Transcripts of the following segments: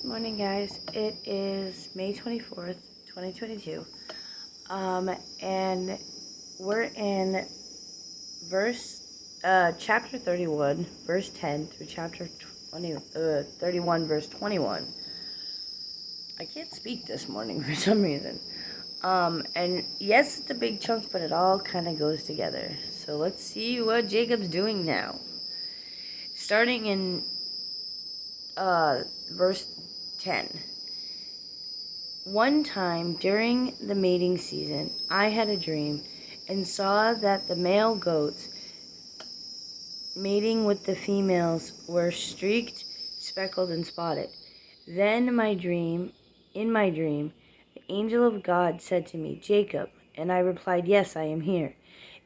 Morning, guys. It is May 24th, 2022. And we're in chapter 31, verse 10 through chapter 31, verse 21. I can't speak this morning for some reason. And yes, it's a big chunk, but it all kind of goes together. So let's see what Jacob's doing now. Starting in, verse 10. One time during the mating season, I had a dream and saw that the male goats mating with the females were streaked, speckled, and spotted. Then in my dream, the angel of God said to me, "Jacob," and I replied, "Yes, I am here."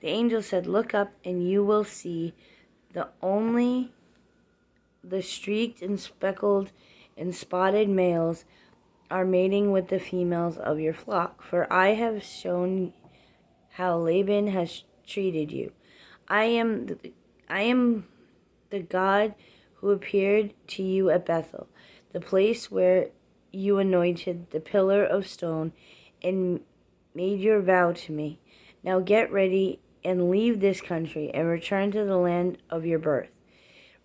The angel said, "Look up and you will see only the streaked and speckled and spotted males are mating with the females of your flock, for I have shown how Laban has treated you. I am the God who appeared to you at Bethel, the place where you anointed the pillar of stone and made your vow to me. Now get ready and leave this country and return to the land of your birth."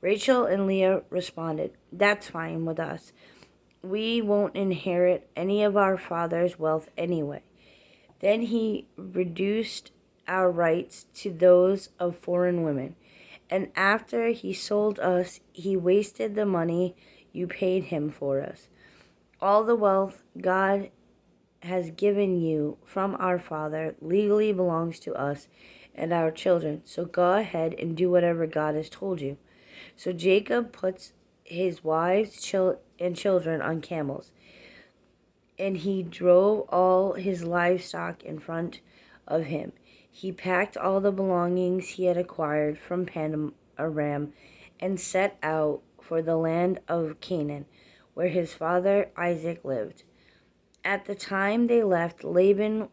Rachel and Leah responded, "That's fine with us. We won't inherit any of our father's wealth anyway." Then he reduced our rights to those of foreign women. And after he sold us, he wasted the money you paid him for us. All the wealth God has given you from our father legally belongs to us and our children. So go ahead and do whatever God has told you. So Jacob puts his wives and children on camels, and he drove all his livestock in front of him. He packed all the belongings he had acquired from Aram and set out for the land of Canaan, where his father Isaac lived. At the time they left, Laban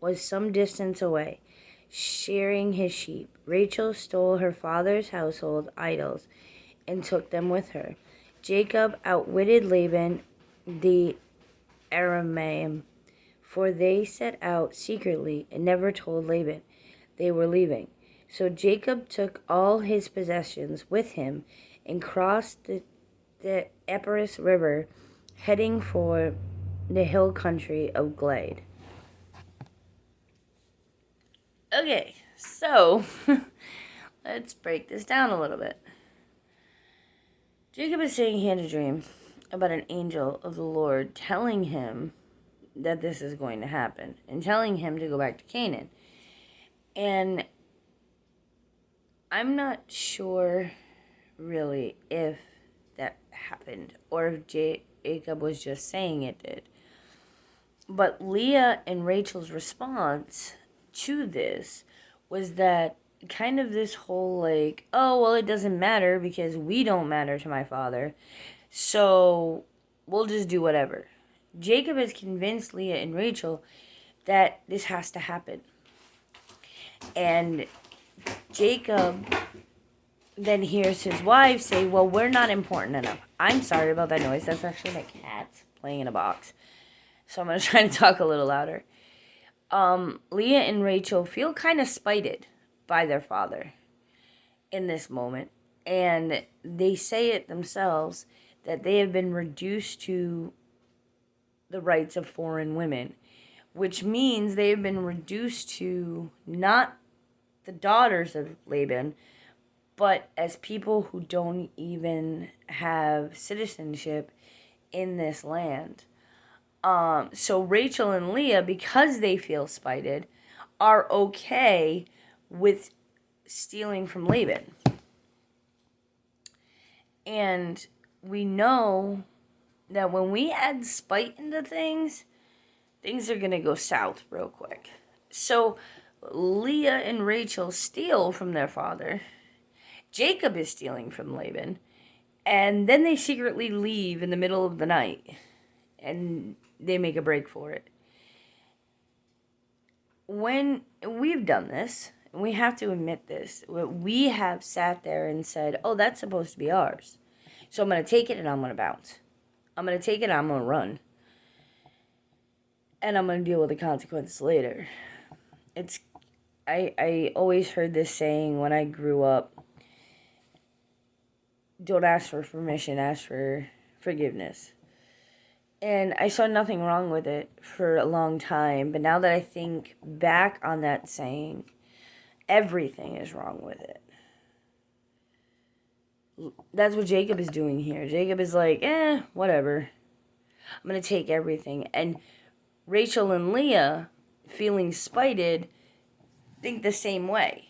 was some distance away, shearing his sheep. Rachel stole her father's household idols and took them with her. Jacob outwitted Laban the Aramean, for they set out secretly and never told Laban they were leaving. So Jacob took all his possessions with him and crossed the Epirus River, heading for the hill country of Gilead. Okay, so let's break this down a little bit. Jacob is saying he had a dream about an angel of the Lord telling him that this is going to happen and telling him to go back to Canaan. And I'm not sure really if that happened or if Jacob was just saying it did. But Leah and Rachel's response to this was that kind of this whole like, oh, well, it doesn't matter because we don't matter to my father, so we'll just do whatever. Jacob has convinced Leah and Rachel that this has to happen. And Jacob then hears his wife say, "Well, we're not important enough." I'm sorry about that noise. That's actually my cat playing in a box. So I'm going to try to talk a little louder. Leah and Rachel feel kind of spited by their father in this moment. And they say it themselves that they have been reduced to the rights of foreign women, which means they have been reduced to not the daughters of Laban, but as people who don't even have citizenship in this land. So Rachel and Leah, because they feel spited, are okay with stealing from Laban. And we know that when we add spite into things are going to go south real quick. So Leah and Rachel steal from their father. Jacob is stealing from Laban. And then they secretly leave in the middle of the night. And they make a break for it. When we've done this, and we have to admit this, we have sat there and said, oh, that's supposed to be ours. So I'm going to take it and I'm going to bounce. I'm going to take it, I'm going to run. And I'm going to deal with the consequences later. I always heard this saying when I grew up. Don't ask for permission, ask for forgiveness. And I saw nothing wrong with it for a long time. But now that I think back on that saying, everything is wrong with it. That's what Jacob is doing here. Jacob is like, whatever. I'm going to take everything. And Rachel and Leah, feeling spited, think the same way.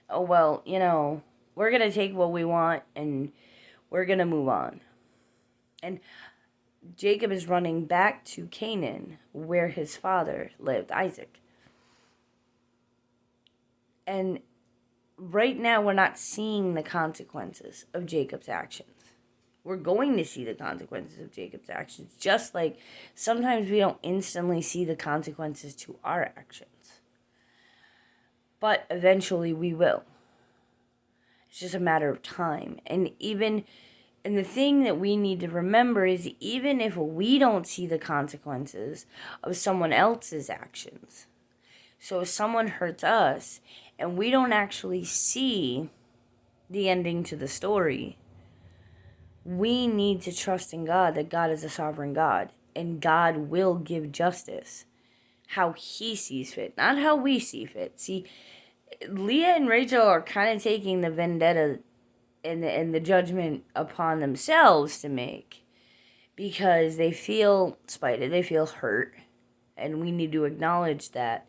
Oh, well, we're going to take what we want and we're going to move on. And Jacob is running back to Canaan, where his father lived, Isaac. And right now, we're not seeing the consequences of Jacob's actions. We're going to see the consequences of Jacob's actions, just like sometimes we don't instantly see the consequences to our actions. But eventually we will. It's just a matter of time. And the thing that we need to remember is even if we don't see the consequences of someone else's actions, so if someone hurts us and we don't actually see the ending to the story, we need to trust in God, that God is a sovereign God and God will give justice how he sees fit, not how we see fit. See, Leah and Rachel are kind of taking the vendetta and the judgment upon themselves to make, because they feel spited, they feel hurt, and we need to acknowledge that.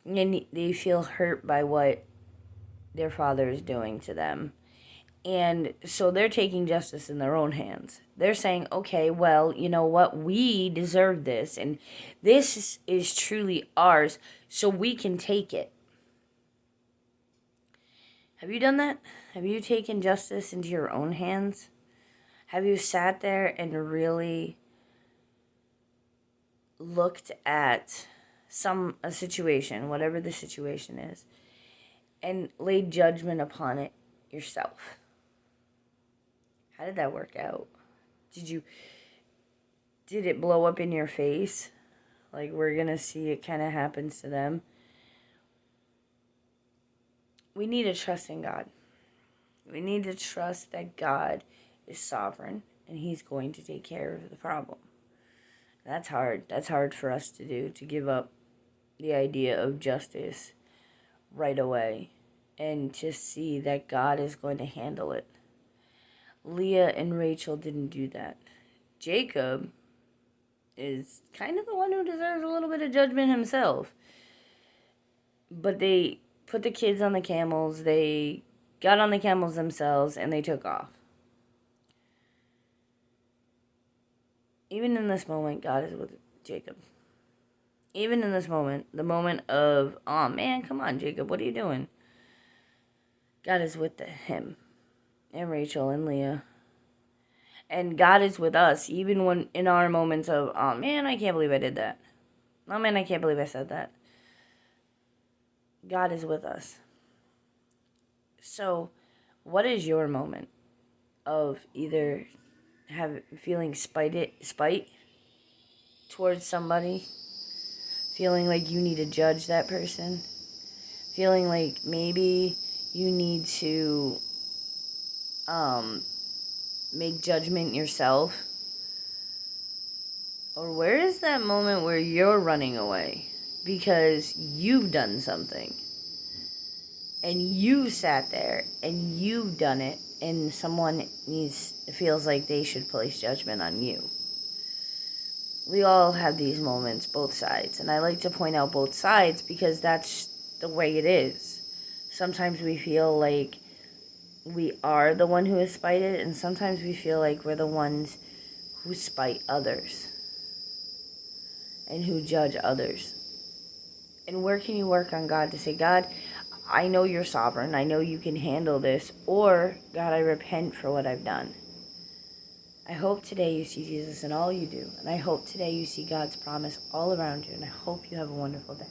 And they feel hurt by what their father is doing to them. And so they're taking justice in their own hands. They're saying, okay, well, you know what? We deserve this, and this is truly ours, so we can take it. Have you done that? Have you taken justice into your own hands? Have you sat there and really looked at a situation, whatever the situation is, and laid judgment upon it yourself? How did that work out? Did it blow up in your face? Like we're going to see it kind of happens to them? We need to trust in God. We need to trust that God is sovereign and he's going to take care of the problem. That's hard. That's hard for us to do, to give up the idea of justice right away and to see that God is going to handle it. Leah and Rachel didn't do that. Jacob is kind of the one who deserves a little bit of judgment himself. But they put the kids on the camels, they got on the camels themselves, and they took off. Even in this moment, God is with Jacob. Even in this moment, the moment of, oh man, come on, Jacob, what are you doing? God is with him, and Rachel, and Leah. And God is with us, even when in our moments of, oh man, I can't believe I did that. Oh man, I can't believe I said that. God is with us. So, what is your moment of either feeling spite towards somebody, feeling like you need to judge that person, feeling like maybe you need to make judgment yourself? Or where is that moment where you're running away because you've done something and you sat there and you've done it and someone feels like they should place judgment on you? We all have these moments, both sides, and I like to point out both sides because that's the way it is. Sometimes we feel like we are the one who is spited, and sometimes we feel like we're the ones who spite others and who judge others. And where can you work on God to say, God, I know you're sovereign, I know you can handle this, or God, I repent for what I've done. I hope today you see Jesus in all you do, and I hope today you see God's promise all around you, and I hope you have a wonderful day.